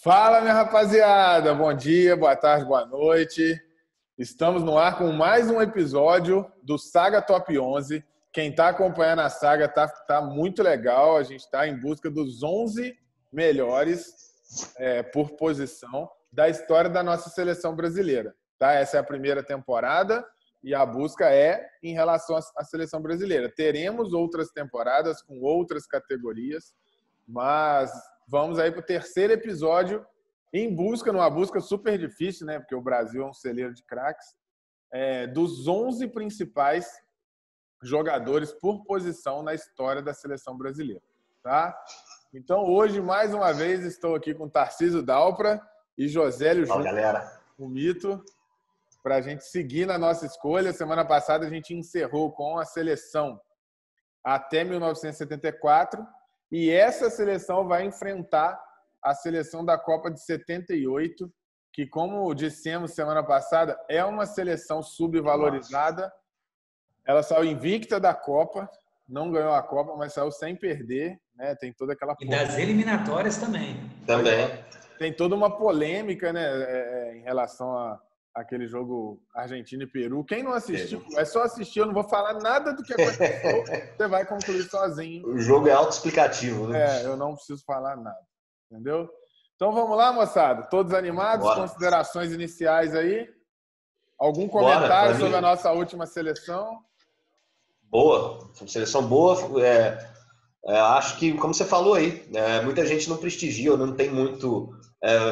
Fala, minha rapaziada! Bom dia, boa tarde, boa noite. Estamos no ar com mais um episódio do Saga Top 11. Quem está acompanhando a saga tá muito legal. A gente está em busca dos 11 melhores por posição da história da nossa seleção brasileira. Tá? Essa é a primeira temporada e a busca é em relação à seleção brasileira. Teremos outras temporadas com outras categorias, mas vamos aí para o terceiro episódio numa busca super difícil, né? Porque o Brasil é um celeiro de craques, dos 11 principais jogadores por posição na história da seleção brasileira, tá? Então, hoje, mais uma vez, estou aqui com Tarcísio Dalpra e Josélio Júnior, o Mito, para a gente seguir na nossa escolha. Semana passada, a gente encerrou com a seleção até 1974, e essa seleção vai enfrentar a seleção da Copa de 78, que, como dissemos semana passada, é uma seleção subvalorizada. Ela saiu invicta da Copa, não ganhou a Copa, mas saiu sem perder, né? Tem toda aquela polêmica. E das eliminatórias também. Tem toda uma polêmica, né, em relação àquele jogo Argentina e Peru. Quem não assistiu, é só assistir, eu não vou falar nada do que aconteceu, você vai concluir sozinho. O jogo é autoexplicativo, né? Eu não preciso falar nada, entendeu? Então vamos lá, moçada. Todos animados? Bora. Considerações iniciais aí? Algum comentário sobre a nossa última seleção? Boa, seleção boa. Acho que, como você falou aí, muita gente não prestigia, não tem muito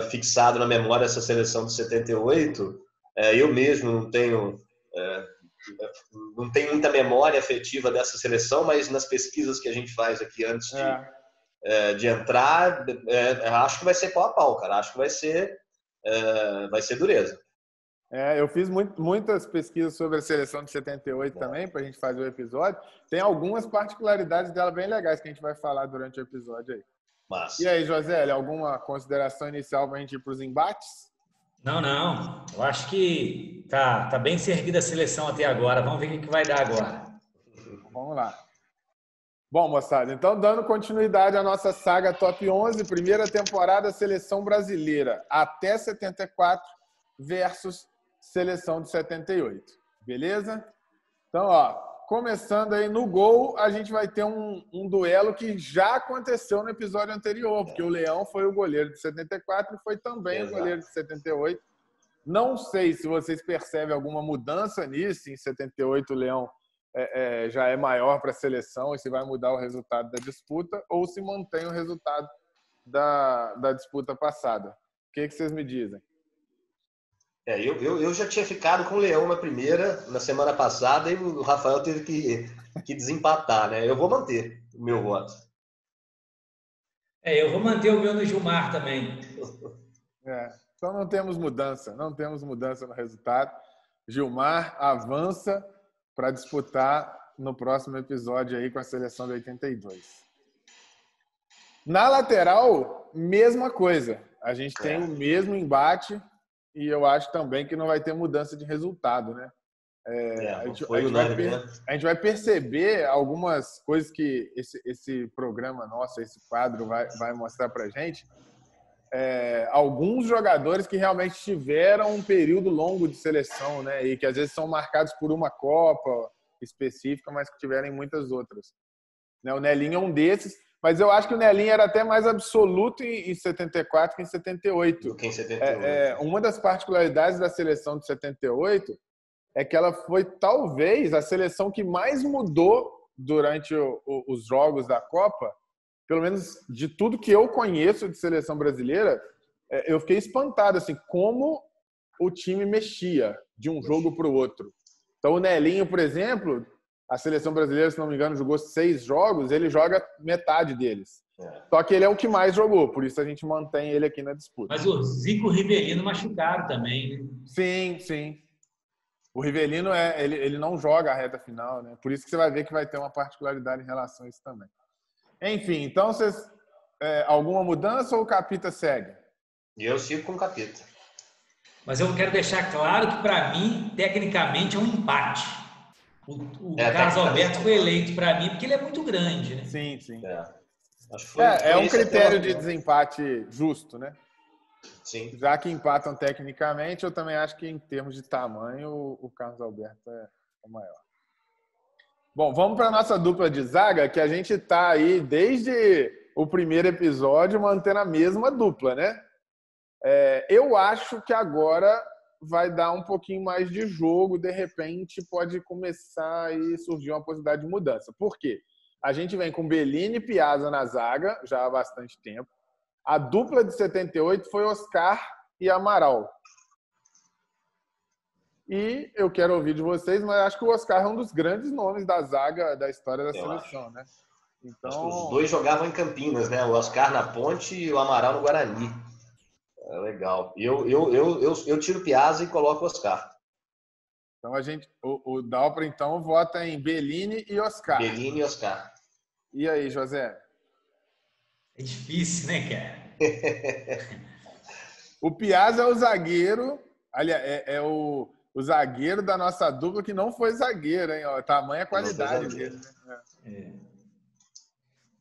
fixado na memória essa seleção de 78. Eu mesmo não tenho muita memória afetiva dessa seleção, mas nas pesquisas que a gente faz aqui antes de entrar, acho que vai ser pau a pau, cara. Acho que vai ser dureza. Eu fiz muitas pesquisas sobre a seleção de 78 também, para a gente fazer o episódio. Tem algumas particularidades dela bem legais que a gente vai falar durante o episódio aí. Massa. E aí, José, alguma consideração inicial para a gente ir para os embates? Não. Eu acho que tá bem servida a seleção até agora. Vamos ver o que vai dar agora. Vamos lá. Bom, moçada, então dando continuidade à nossa saga Top 11, primeira temporada, seleção brasileira até 74 versus seleção de 78. Beleza? Então, começando aí no gol, a gente vai ter um duelo que já aconteceu no episódio anterior, porque o Leão foi o goleiro de 74 e foi também o goleiro de 78. Não sei se vocês percebem alguma mudança nisso. Em 78, o Leão já é maior para a seleção e se vai mudar o resultado da disputa ou se mantém o resultado da disputa passada. O que vocês me dizem? Eu já tinha ficado com o Leão na semana passada, e o Rafael teve que desempatar, né? Eu vou manter o meu voto. Eu vou manter o meu no Gilmar também. Então não temos mudança no resultado. Gilmar avança para disputar no próximo episódio aí com a seleção de 82. Na lateral, mesma coisa. A gente tem o mesmo embate. E eu acho também que não vai ter mudança de resultado, né? A gente vai perceber algumas coisas que esse programa nosso, esse quadro vai mostrar pra gente. Alguns jogadores que realmente tiveram um período longo de seleção, né? E que às vezes são marcados por uma Copa específica, mas que tiveram em muitas outras. O Nelinho é um desses. Mas eu acho que o Nelinho era até mais absoluto em 74 que em 78. Que em 78. Uma das particularidades da seleção de 78 é que ela foi, talvez, a seleção que mais mudou durante os jogos da Copa. Pelo menos de tudo que eu conheço de seleção brasileira, eu fiquei espantado, assim, como o time mexia de um jogo para o outro. Então, o Nelinho, por exemplo... A seleção brasileira, se não me engano, jogou 6 jogos, ele joga metade deles. Só que ele é o que mais jogou, por isso a gente mantém ele aqui na disputa. Mas o Zico Rivelino machucaram também, né? Sim. O Rivelino, ele não joga a reta final, né? Por isso que você vai ver que vai ter uma particularidade em relação a isso também. Enfim, então, alguma mudança ou o Capita segue? Eu sigo com o Capita. Mas eu quero deixar claro que, para mim, tecnicamente, é um empate. O Carlos Alberto foi eleito para mim porque ele é muito grande, né? Sim. Acho que foi um critério de desempate justo, né? Sim. Já que empatam tecnicamente, eu também acho que em termos de tamanho, o Carlos Alberto é o maior. Bom, vamos para a nossa dupla de zaga, que a gente está aí desde o primeiro episódio mantendo a mesma dupla, né? Eu acho que agora vai dar um pouquinho mais de jogo, de repente pode começar e surgir uma possibilidade de mudança. Por quê? A gente vem com Bellini e Piazza na zaga já há bastante tempo. A dupla de 78 foi Oscar e Amaral. E eu quero ouvir de vocês, mas acho que o Oscar é um dos grandes nomes da zaga da história da seleção, né? Então... Acho que os dois jogavam em Campinas, né? O Oscar na Ponte e o Amaral no Guarani. É legal. Eu tiro Piazza e coloco o Oscar. Então o Dalpra então vota em Bellini e Oscar. Bellini e Oscar. E aí, José? É difícil, né, cara? O Piazza é o zagueiro, aliás, é o zagueiro da nossa dupla que não foi zagueiro, hein? Ó, tamanha qualidade dele. Né?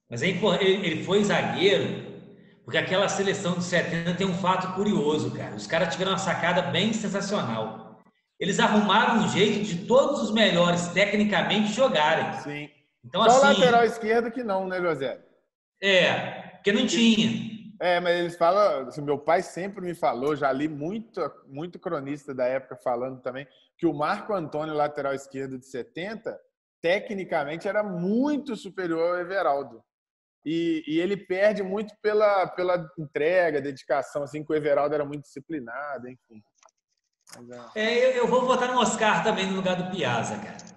Mas ele foi zagueiro porque aquela seleção de 70 tem um fato curioso, cara. Os caras tiveram uma sacada bem sensacional. Eles arrumaram um jeito de todos os melhores tecnicamente jogarem. Sim. Então, só assim, o lateral esquerdo que não, né, José? Porque não tinha. Mas eles falam, assim, meu pai sempre me falou, já li muito cronista da época falando também, que o Marco Antônio, lateral esquerdo de 70, tecnicamente era muito superior ao Everaldo. E ele perde muito pela entrega, dedicação, assim, que o Everaldo era muito disciplinado, enfim. Mas, eu vou votar no Oscar também no lugar do Piazza, cara.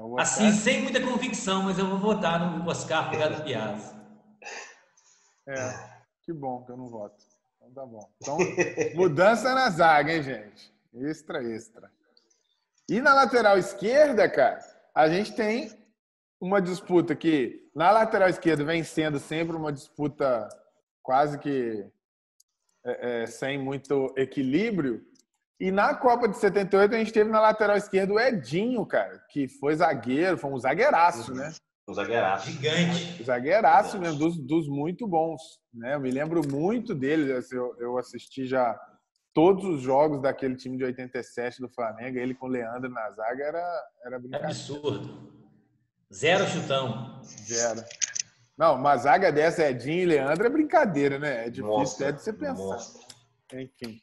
Oscar... Assim, sem muita convicção, mas eu vou votar no Oscar no lugar do Piazza. Que bom que eu não voto. Então tá bom. Então, mudança na zaga, hein, gente? Extra. E na lateral esquerda, cara, a gente tem uma disputa que na lateral esquerda vem sendo sempre uma disputa quase que sem muito equilíbrio. E na Copa de 78 a gente teve na lateral esquerda o Edinho, cara, que foi zagueiro, foi um zagueiraço, né? Um zagueiraço. Gigante. Zagueiraço mesmo, dos muito bons, né? Eu me lembro muito dele, eu assisti já todos os jogos daquele time de 87 do Flamengo, ele com o Leandro na zaga era brincadeira. Absurdo. Zero chutão. Zero. Não, uma zaga dessa, Edinho e Leandro, é brincadeira, né? É difícil até de você pensar. Enfim.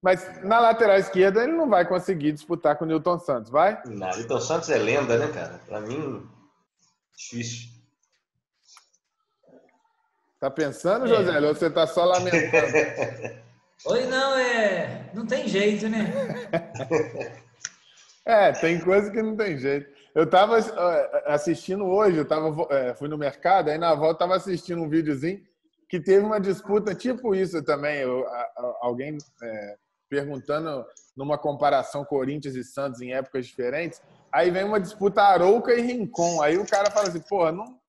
Mas na lateral esquerda ele não vai conseguir disputar com o Nilton Santos, vai? Não, o Nilton Santos é lenda, né, cara? Pra mim, difícil. Tá pensando, José? Ou você tá só lamentando? Oi, não tem jeito, né? Tem coisa que não tem jeito. Eu tava assistindo hoje, fui no mercado, aí na volta tava assistindo um videozinho que teve uma disputa tipo isso também. Alguém perguntando numa comparação Corinthians e Santos em épocas diferentes. Aí vem uma disputa Arouca e Rincon. Aí o cara fala assim, porra, não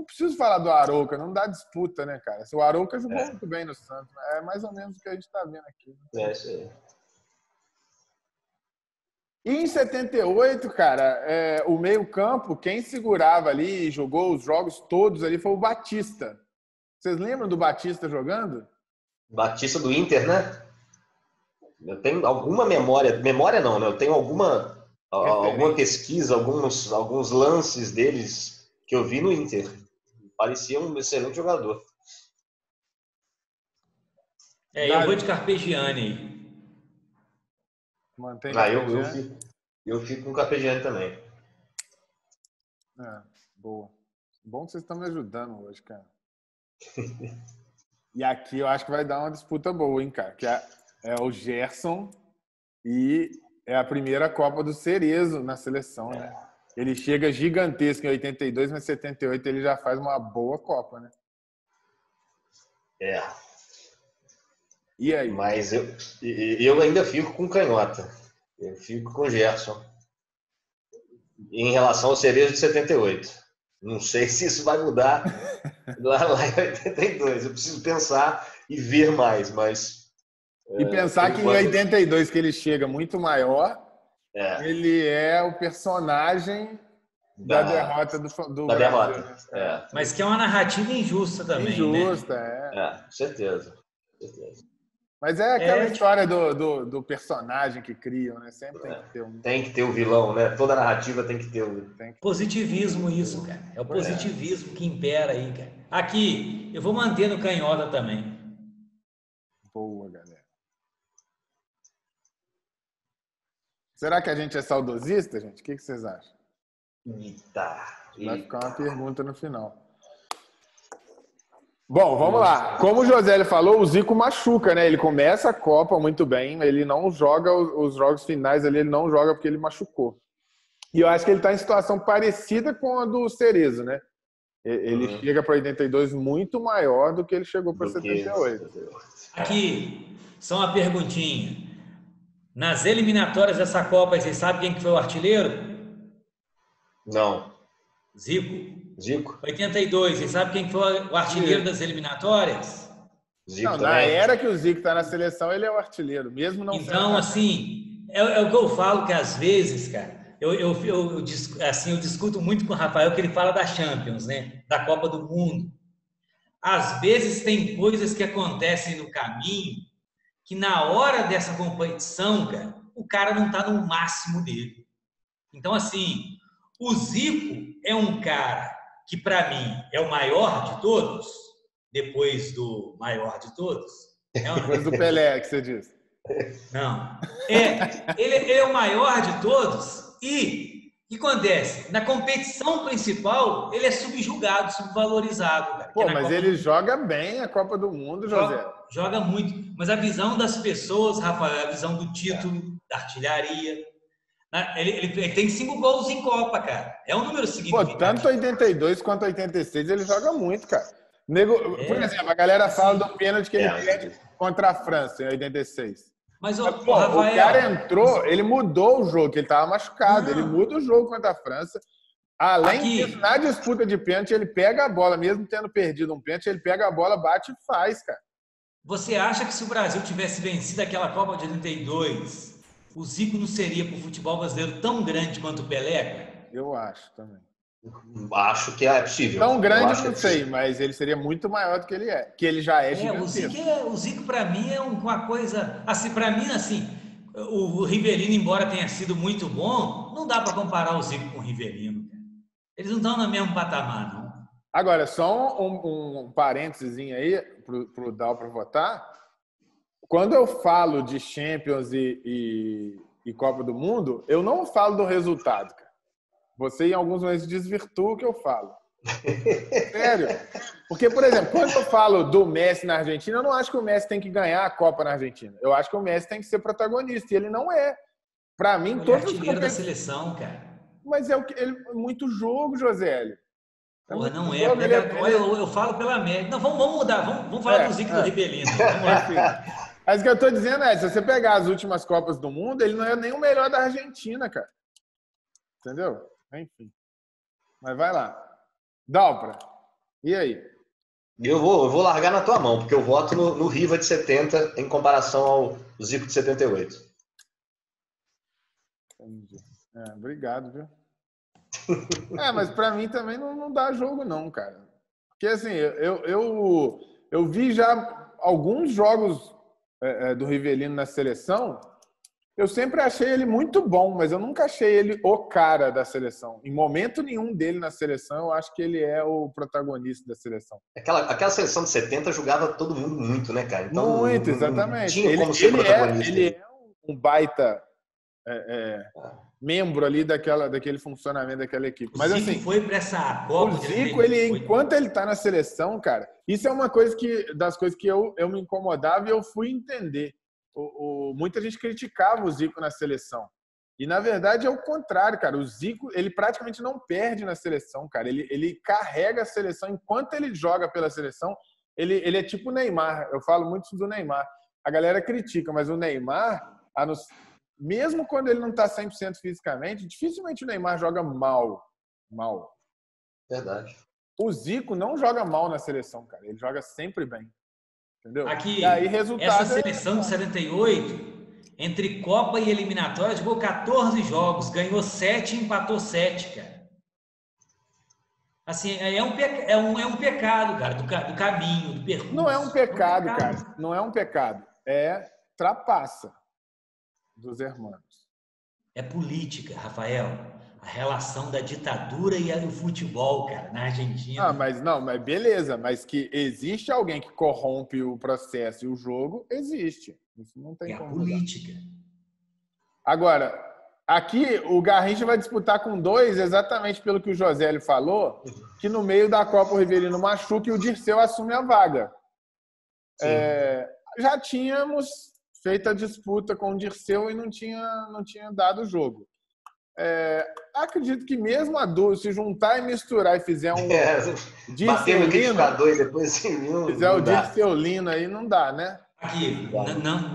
preciso falar do Arouca, não dá disputa, né, cara? O Arouca jogou muito bem no Santos. É mais ou menos o que a gente está vendo aqui. É isso aí. E em 78, cara, o meio-campo, quem segurava ali e jogou os jogos todos ali foi o Batista. Vocês lembram do Batista jogando? Batista do Inter, né? Eu tenho alguma memória. Memória não, né? Eu tenho alguma pesquisa, alguns lances deles que eu vi no Inter. Parecia um excelente jogador. Eu vou de Carpegiani. Mantém eu fico com o Carpegiani também. Boa. Bom que vocês estão me ajudando hoje, cara. E aqui eu acho que vai dar uma disputa boa, hein, cara? Que é o Gerson e é a primeira Copa do Cerezo na seleção, né? Ele chega gigantesco em 82, mas em 78 ele já faz uma boa Copa, né? E aí? Mas eu ainda fico com Canhota. Eu fico com Gerson. Em relação ao Cerezo de 78. Não sei se isso vai mudar lá em 82. Eu preciso pensar e ver mais, mas... E pensar que em 82, que ele chega muito maior, ele é o personagem da derrota do da Brasil. derrota. É. Mas que é uma narrativa injusta também, Injusta, né? Com certeza. Mas é aquela história do personagem que criam, né? Sempre tem que ter um... Tem que ter o vilão, né? Toda narrativa tem que ter o... Positivismo isso, cara. É o positivismo que impera aí, cara. Aqui, eu vou manter no canhota também. Boa, galera. Será que a gente é saudosista, gente? O que vocês acham? Vai ficar uma pergunta no final. Bom, vamos lá. Como o Josélio falou, o Zico machuca, né? Ele começa a Copa muito bem, ele não joga os jogos finais ali, ele não joga porque ele machucou. E eu acho que ele está em situação parecida com a do Cerezo, né? Ele chega para 82 muito maior do que ele chegou para 78. Aqui, só uma perguntinha. Nas eliminatórias dessa Copa, vocês sabem quem que foi o artilheiro? Não. Zico. 82. Vocês sabem quem foi o artilheiro das eliminatórias? Zico não, na era que o Zico está na seleção, ele é o artilheiro, mesmo não sendo. Então, assim, é o que eu falo que às vezes, cara, eu discuto muito com o Rafael que ele fala da Champions, né? Da Copa do Mundo. Às vezes tem coisas que acontecem no caminho que na hora dessa competição, cara, o cara não está no máximo dele. Então, assim, o Zico é um cara que, para mim, é o maior de todos, depois do maior de todos. Depois do Pelé, que você disse. Não. Ele é o maior de todos e o que acontece? Na competição principal, ele é subjugado, subvalorizado. Cara, pô, mas ele joga bem a Copa do Mundo, José. Joga muito. Mas a visão das pessoas, Rafael, a visão do título, da artilharia. Ele tem 5 gols em Copa, cara. É um número significativo. Pô, tanto 82 quanto 86 ele joga muito, cara. Por exemplo, a galera fala do pênalti que ele perde contra a França em 86. Mas, pô, Rafael, o cara entrou, ele mudou o jogo, que ele estava machucado. Ele muda o jogo contra a França. Além disso, na disputa de pênalti, ele pega a bola, mesmo tendo perdido um pênalti, ele pega a bola, bate e faz, cara. Você acha que se o Brasil tivesse vencido aquela Copa de 82, o Zico não seria para o futebol brasileiro tão grande quanto o Pelé, cara? Eu acho também. Acho que é possível. Tão grande, não sei, mas ele seria muito maior do que ele é. Que ele já é gigantesco. O Zico para mim, é uma coisa... Assim, para mim, assim, o Rivelino, embora tenha sido muito bom, não dá para comparar o Zico com o Rivelino. Cara. Eles não estão no mesmo patamar, não. Agora, só um parênteses aí para o Dal para votar. Quando eu falo de Champions e Copa do Mundo, eu não falo do resultado, cara. Você, em alguns momentos, desvirtua o que eu falo. Sério. Porque, por exemplo, quando eu falo do Messi na Argentina, eu não acho que o Messi tem que ganhar a Copa na Argentina. Eu acho que o Messi tem que ser protagonista. E ele não é. Para mim, todos os artilheiro da seleção, cara. Mas é muito jogo, Josélio. Porra, não é. Eu falo pela média. Não, vamos mudar. Vamos falar do Zico do Rivelino. Vamos lá. Mas o que eu tô dizendo é, se você pegar as últimas Copas do Mundo, ele não é nem o melhor da Argentina, cara. Entendeu? Enfim. Mas vai lá. Dalpra, e aí? Eu vou largar na tua mão, porque eu voto no Riva de 70 em comparação ao Zico de 78. Entendi. Obrigado, viu? Mas pra mim também não dá jogo, não, cara. Porque assim, eu vi já alguns jogos do Rivelino na seleção. Eu sempre achei ele muito bom, mas eu nunca achei ele o cara da seleção. Em momento nenhum dele na seleção, eu acho que ele é o protagonista da seleção. Aquela seleção de 70 jogava todo mundo muito, né, cara? Então, muito, exatamente. Tinha como ser protagonista. Ele é um baita membro ali daquele funcionamento daquela equipe. Mas o Zico assim, foi para essa Copa. O Zico, enquanto ele tá na seleção, cara, isso é uma coisa das coisas que eu me incomodava e eu fui entender. Muita gente criticava o Zico na seleção. E, na verdade, é o contrário, cara. O Zico, ele praticamente não perde na seleção, cara. Ele carrega a seleção. Enquanto ele joga pela seleção, ele é tipo o Neymar. Eu falo muito do Neymar. A galera critica, mas o Neymar, mesmo quando ele não está 100% fisicamente, dificilmente o Neymar joga mal. Verdade. O Zico não joga mal na seleção, cara. Ele joga sempre bem. Entendeu? Aqui, e aí, resultado essa seleção de 78, entre Copa e eliminatória, jogou 14 jogos, ganhou 7 e empatou 7, cara. Assim, é um pecado, cara, do caminho, do percurso. Não é um pecado, cara. Não é um pecado. É trapaça dos hermanos. É política, Rafael. A relação da ditadura e o futebol, cara, na Argentina. Mas beleza. Mas que existe alguém que corrompe o processo e o jogo, existe. Isso não tem É a como política. mudar. Agora, aqui o Garrincha vai disputar com 2, exatamente pelo que o Josélio falou, que no meio da Copa o Rivelino machuca e o Dirceu assume a vaga. Já tínhamos feito a disputa com o Dirceu e não tinha dado o jogo. Acredito que mesmo a dúvida, se juntar e misturar e fizer um bater no liquidificador e depois fizer o Dirceulino aí, não dá, né? Aqui,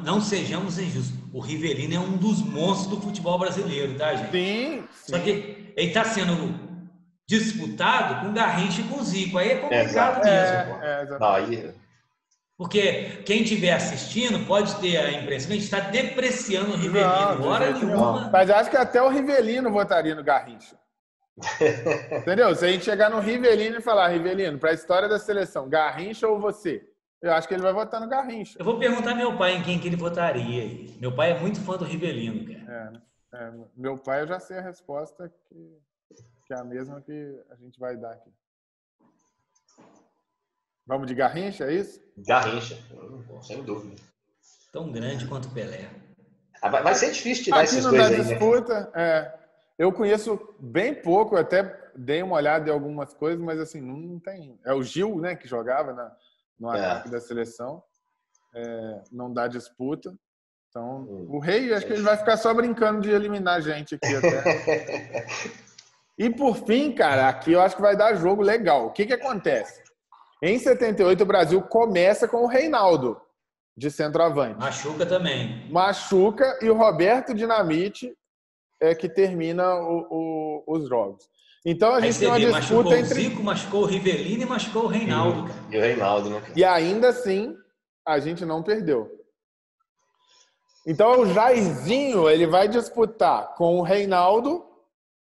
não sejamos injustos. O Rivelino é um dos monstros do futebol brasileiro, tá, gente? Sim. Só que ele está sendo disputado com Garrincha e com Zico. Aí é complicado mesmo. Porque quem estiver assistindo pode ter a impressão que a gente está depreciando o Rivelino. Hora nenhuma. Mas acho que até o Rivelino votaria no Garrincha. Entendeu? Se a gente chegar no Rivelino e falar, Rivelino, para a história da seleção, Garrincha ou você? Eu acho que ele vai votar no Garrincha. Eu vou perguntar ao meu pai em quem que ele votaria. Meu pai é muito fã do Rivelino, cara. Meu pai, eu já sei a resposta, que é a mesma que a gente vai dar aqui. Vamos de Garrincha, é isso? Garrincha, sem dúvida. Tão grande quanto Pelé. Vai ser difícil tirar esses dois aí, disputa, né? Eu conheço bem pouco, eu até dei uma olhada em algumas coisas, mas assim, não tem... É o Gil, né, que jogava no ataque da seleção. Não dá disputa. Então, o Rei, acho que ele vai ficar só brincando de eliminar a gente aqui até. E por fim, cara, aqui eu acho que vai dar jogo legal. O que acontece? Em 78, o Brasil começa com o Reinaldo, de centroavante. Machuca também. Machuca, e o Roberto Dinamite é que termina os jogos. Então a gente tem uma disputa entre... o Zico, machucou o Rivelino e machucou o Reinaldo, cara. E o Reinaldo, né? E ainda assim, a gente não perdeu. Então o Jairzinho, ele vai disputar com o Reinaldo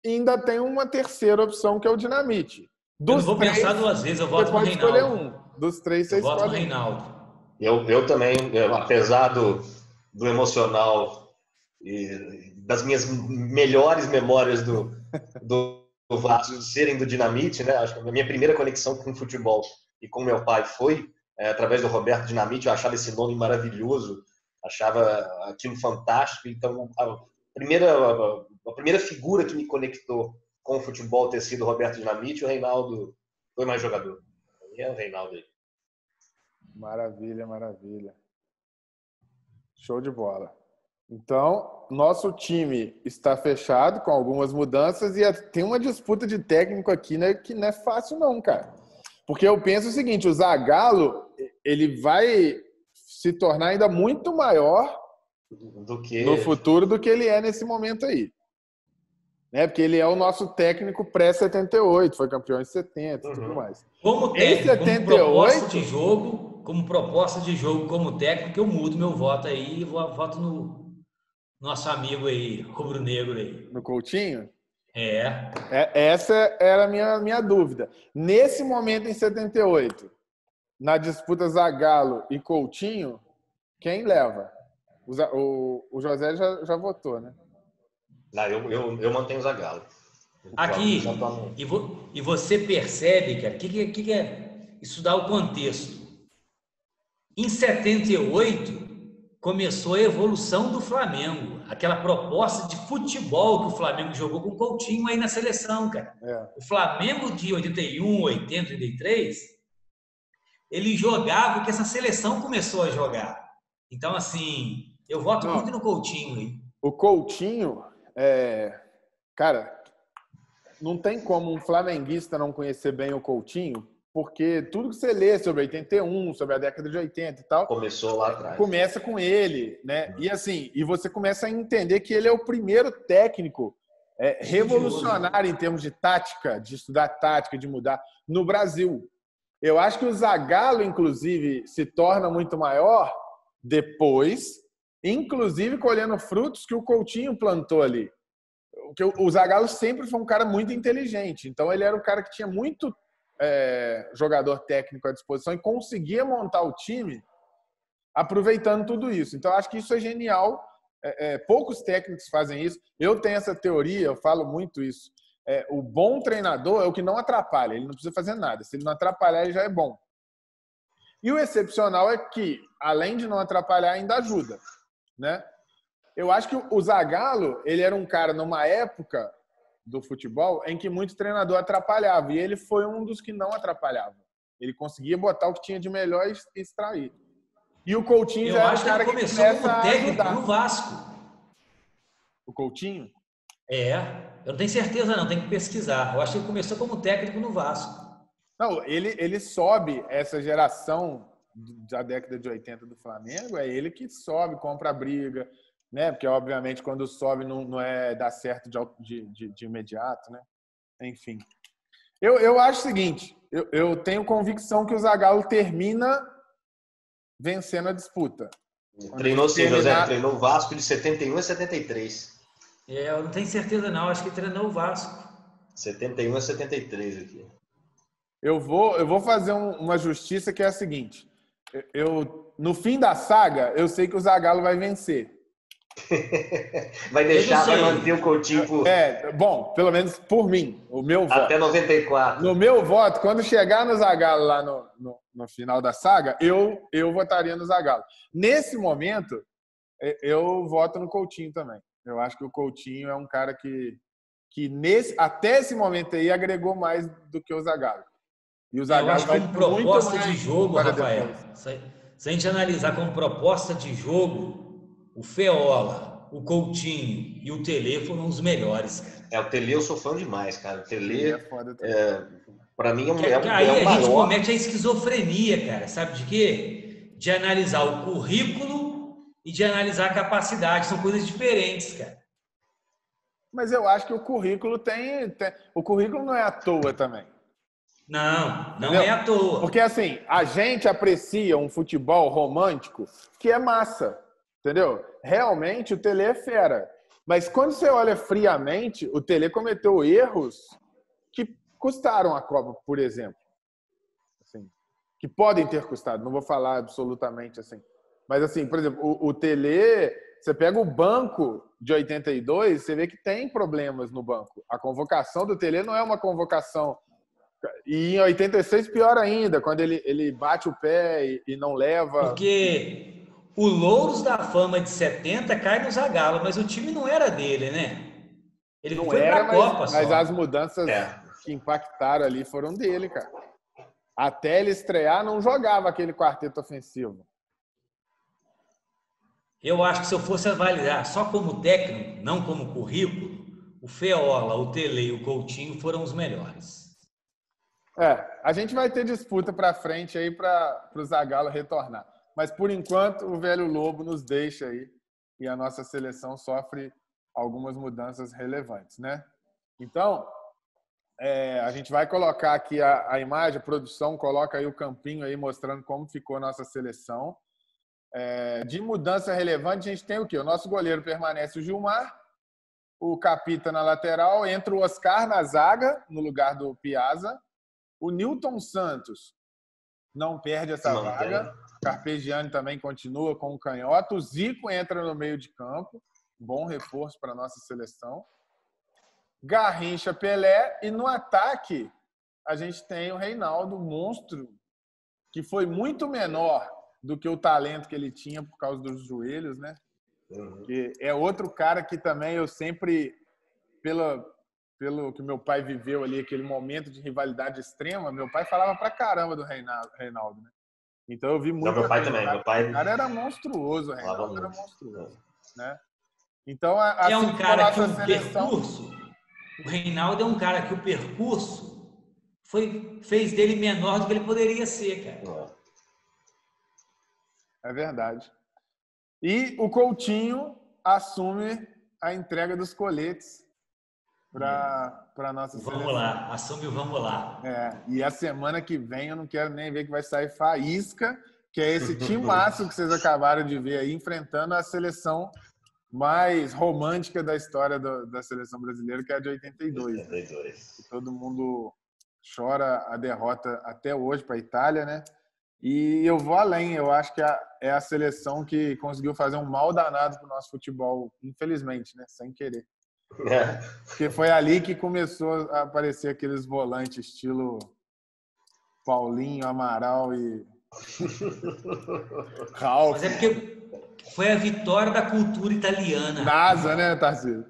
e ainda tem uma terceira opção, que é o Dinamite. Eu não vou pensar 2 vezes, eu voto no Reinaldo. Você pode escolher um. Dos 3, você escolhe. Eu voto no Reinaldo. Eu também, apesar do emocional e das minhas melhores memórias do Vasco serem do Dinamite, né? Acho que a minha primeira conexão com o futebol e com meu pai foi através do Roberto Dinamite. Eu achava esse nome maravilhoso, achava aquilo fantástico. Então, a primeira figura que me conectou com o futebol ter sido o Roberto Dinamite, o Reinaldo foi mais jogador. E é o Reinaldo aí. Maravilha, maravilha. Show de bola. Então, nosso time está fechado com algumas mudanças e tem uma disputa de técnico aqui, né, que não é fácil não, cara. Porque eu penso o seguinte, o Zagallo, ele vai se tornar ainda muito maior no futuro do que ele é nesse momento aí. Né? Porque ele é o nosso técnico pré-78, foi campeão em 70 e tudo mais. Como técnico, 78, como proposta de jogo, como técnico, eu mudo meu voto aí e voto no nosso amigo aí, rubro-negro aí. No Coutinho? Essa era a minha dúvida. Nesse momento, em 78, na disputa Zagallo e Coutinho, quem leva? O José já votou, né? Não, eu mantenho o Zagallo. Aqui, e você percebe, cara, que é isso dá o contexto. Em 78, começou a evolução do Flamengo. Aquela proposta de futebol que o Flamengo jogou com o Coutinho aí na seleção, cara. O Flamengo de 81, 80, 83, ele jogava o que essa seleção começou a jogar. Então, assim, eu voto muito no Coutinho aí. O Coutinho... Cara, não tem como um flamenguista não conhecer bem o Coutinho, porque tudo que você lê sobre 81, sobre a década de 80 e tal... Começou lá atrás. Começa com ele, né? E assim, você começa a entender que ele é o primeiro técnico revolucionário em termos de tática, de estudar tática, de mudar, no Brasil. Eu acho que o Zagallo, inclusive, se torna muito maior depois... inclusive colhendo frutos que o Coutinho plantou ali. O Zagallo sempre foi um cara muito inteligente. Então, ele era um cara que tinha muito jogador técnico à disposição e conseguia montar o time aproveitando tudo isso. Então, acho que isso é genial. Poucos técnicos fazem isso. Eu tenho essa teoria, eu falo muito isso. O bom treinador é o que não atrapalha. Ele não precisa fazer nada. Se ele não atrapalhar, ele já é bom. E o excepcional é que, além de não atrapalhar, ainda ajuda, né? Eu acho que o Zagallo, ele era um cara numa época do futebol em que muito treinador atrapalhava. E ele foi um dos que não atrapalhava. Ele conseguia botar o que tinha de melhor e extrair. E o Coutinho já era o cara que começou como técnico no Vasco. O Coutinho? Eu não tenho certeza não, tem que pesquisar. Eu acho que ele começou como técnico no Vasco. Não, ele sobe essa geração da década de 80 do Flamengo, é ele que sobe, compra a briga, né? Porque, obviamente, quando sobe não dá certo de imediato, né? Enfim. Eu acho o seguinte, eu tenho convicção que o Zagallo termina vencendo a disputa. Treinou sim, José. Treinou o Vasco de 71 a 73. Eu não tenho certeza não, acho que treinou o Vasco. 71 a 73 aqui. Eu vou fazer uma justiça que é a seguinte. No fim da saga, eu sei que o Zagallo vai vencer. Vai manter o Coutinho por... bom, pelo menos por mim, o meu voto. Até 94. No meu voto, quando chegar no Zagallo lá no final da saga, eu votaria no Zagallo. Nesse momento, eu voto no Coutinho também. Eu acho que o Coutinho é um cara que até esse momento aí agregou mais do que o Zagallo. E o Zagallo eu acho que como proposta de jogo, Rafael, se a gente analisar como proposta de jogo, o Feola, o Coutinho e o Tele foram os melhores, cara. O Tele eu sou fã demais, cara. O Tele, pra mim, aí a gente comete a esquizofrenia, cara. Sabe de quê? De analisar o currículo e de analisar a capacidade. São coisas diferentes, cara. Mas eu acho que o currículo o currículo não é à toa também. Não Entendeu? É à toa. Porque, assim, a gente aprecia um futebol romântico que é massa, entendeu? Realmente, o Tele é fera. Mas quando você olha friamente, o Tele cometeu erros que custaram a Copa, por exemplo. Assim, que podem ter custado, não vou falar absolutamente assim. Mas, assim, por exemplo, o Tele, você pega o banco de 82, você vê que tem problemas no banco. A convocação do Tele não é uma convocação... E em 86, pior ainda, quando ele bate o pé e não leva... Porque o Louros da Fama de 70 cai no Zagallo, mas o time não era dele, né? Ele não foi pra Copa só. Mas as mudanças que impactaram ali foram dele, cara. Até ele estrear, não jogava aquele quarteto ofensivo. Eu acho que se eu fosse avaliar só como técnico, não como currículo, o Feola, o Tele e o Coutinho foram os melhores. A gente vai ter disputa para frente aí para o Zagallo retornar. Mas, por enquanto, o velho Lobo nos deixa aí e a nossa seleção sofre algumas mudanças relevantes, né? Então, a gente vai colocar aqui a imagem, a produção coloca aí o campinho aí mostrando como ficou a nossa seleção. De mudança relevante, a gente tem o quê? O nosso goleiro permanece o Gilmar, o Capita na lateral, entra o Oscar na zaga, no lugar do Piazza. O Nilton Santos não perde essa vaga. Carpegiani também continua com o canhoto. O Zico entra no meio de campo. Bom reforço para a nossa seleção. Garrincha, Pelé. E no ataque, a gente tem o Reinaldo, monstro, que foi muito menor do que o talento que ele tinha por causa dos joelhos, né? Que é outro cara que também eu sempre, pelo que meu pai viveu ali, aquele momento de rivalidade extrema, meu pai falava pra caramba do Reinaldo, né? Então eu vi muito. Não, meu pai também. Meu pai... O cara era monstruoso, o Reinaldo era monstruoso, né? Então, assim, é um cara que o percurso, o Reinaldo é um cara que o percurso fez dele menor do que ele poderia ser, cara. É verdade. E o Coutinho assume a entrega dos coletes para nossa seleção. Vamos lá, assume o vamos lá. E a semana que vem eu não quero nem ver que vai sair Faísca, que é esse timaço que vocês acabaram de ver aí, enfrentando a seleção mais romântica da história da seleção brasileira, que é a de 82. 82. Né? Todo mundo chora a derrota até hoje para a Itália, né? E eu vou além, eu acho que é a seleção que conseguiu fazer um mal danado para o nosso futebol, infelizmente, né? Sem querer. Porque foi ali que começou a aparecer aqueles volantes estilo Paulinho, Amaral e Ralf. Mas é porque foi a vitória da cultura italiana. NASA, né, Tarcísio?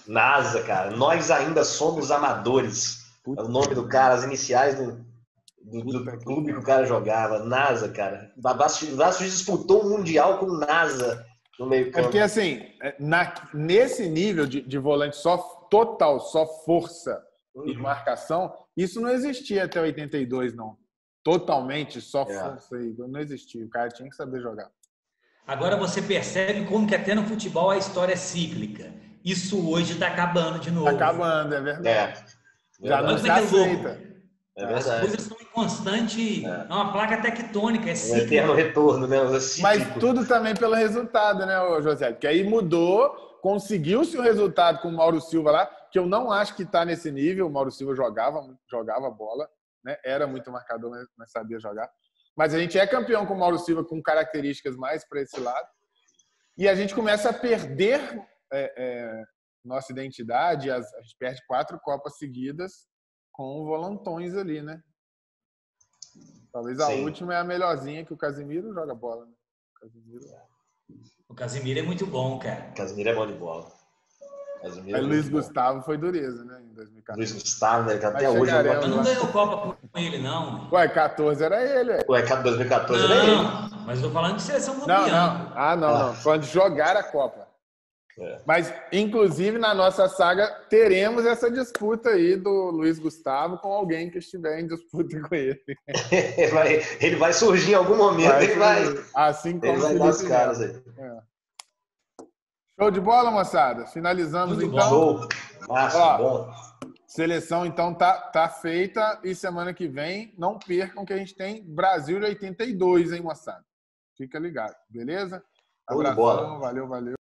NASA, cara. Nós ainda somos amadores. É o nome do cara, as iniciais do clube que o cara jogava. NASA, cara. Vasco disputou um Mundial com NASA no meio campo. É porque, assim, nesse nível de volante total, só força e marcação, isso não existia até 82, não. Totalmente só força aí. Não existia. O cara tinha que saber jogar. Agora você percebe como que até no futebol a história é cíclica. Isso hoje está acabando de novo. Está acabando, é verdade. Já não se é aceita. É verdade. As coisas estão em constante... É uma placa tectônica, é cíclica. Um eterno retorno, né? Mas tudo também pelo resultado, né, José? Porque aí mudou, conseguiu-se o resultado com o Mauro Silva lá, que eu não acho que está nesse nível. O Mauro Silva jogava bola, né? Era muito marcador, mas sabia jogar. Mas a gente é campeão com o Mauro Silva com características mais para esse lado. E a gente começa a perder nossa identidade. A gente perde 4 Copas seguidas com volantões ali, né? Talvez a última é a melhorzinha, que o Casemiro joga bola. Né? O Casemiro é muito bom, cara. O Casemiro é bom de bola. Aí Luiz Gustavo foi dureza, né? Em 2014. Luiz Gustavo, né? Que até hoje mas não ganhou Copa com ele, não. Ué, 14 era ele. Ué, 2014 era ele. Não, mas eu tô falando de seleção campeã. Não. Falando de jogar a Copa. Mas, inclusive, na nossa saga, teremos essa disputa aí do Luiz Gustavo com alguém que estiver em disputa com ele. Ele vai surgir em algum momento, assim como ele vai dar os caras aí. Show de bola, moçada. Finalizamos muito então. Show. Massa, bom. Seleção, então, tá feita. E semana que vem, não percam que a gente tem Brasil de 82, hein, moçada? Fica ligado, beleza? Show de bola. Abração, valeu.